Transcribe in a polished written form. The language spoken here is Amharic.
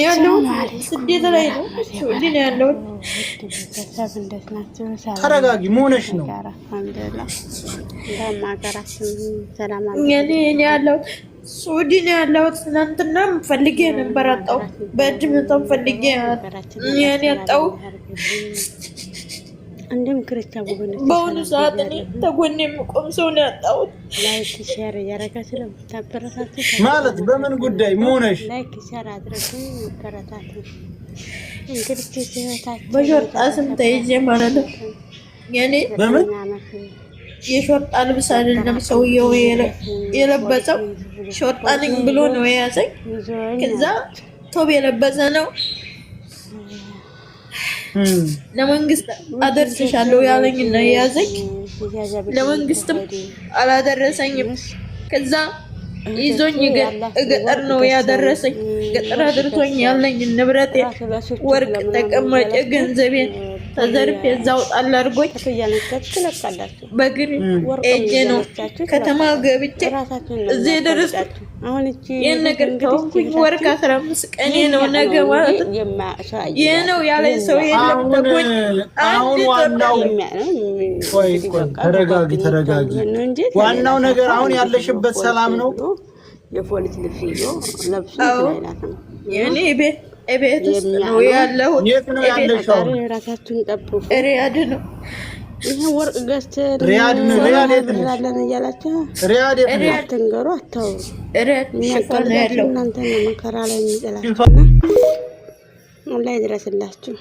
ያለው ስደት ላይ ነው ሱዲ ነው ያለው ተረጋጊ መሆንሽ ነው እኔ ያለው ሱዲ ነው ያለው ትናንትና ፈልጌ ነበር አጣው በእጅ መጣው ፈልጌ እኔ አጣው አንድም ክርስቲያን ወገን በአሁኑ ሰዓት እኔ ተጎኔ የምቆም ሰው ነው ያጣሁት። ላይክ ሼር ያረጋችሁ ተበረታቱ ማለት በምን ጉዳይ መሆንሽ ላይክ ሼር አድርጉ ተበረታቱ እንግዲህ ሲታች በሾርጣ ስም ተይዤ ማለት ነው የኔ በምን የሾርጣ ልብስ አይደለም ሰውየው የለበሰው ሾርጣ ነኝ ብሎ ነው የያዘኝ ከዛ ቶብ የለበሰ ነው ለመንግስት አደርስሻለሁ ያለኝና ያዘኝ ለመንግስትም አላደረሰኝም ከዛ ይዞኝ ገጠር ነው ያደረሰኝ ገጠር አድርቶኝ ያለኝ ንብረቴ ወርቅ ተቀማጭ ገንዘቤን ተዘርፌ እዛው ጣል አድርጎኝ በግን ኤጄ ነው ከተማ ገብቼ እዚህ ደረስኩ አሁን እቺ የነገር ተውኩኝ ወርቅ 15 ቀኔ ነው ነገ ማለት ይሄ ነው ያለ ሰው የለም ተጎኝ አሁን ዋናው ቆይ ተረጋጊ ዋናው ነገር አሁን ያለሽበት ሰላም ነው የፖሊስ ልብስ ይዞ ለብሱ ይላል የኔ ቤት ነው ያለው የት ነው ያለሽው ራሳችሁን ጠብቁ ሪያድ ነው ይሄ ወርቅ ገዝተን ሪያድ ነው ያለን እያላችሁ ሪያድ ተንገሩ አታው ሪያድ ነው ያለው እናንተ መከራ ላይ የሚጥላችሁና አላህ ይድረስላችሁ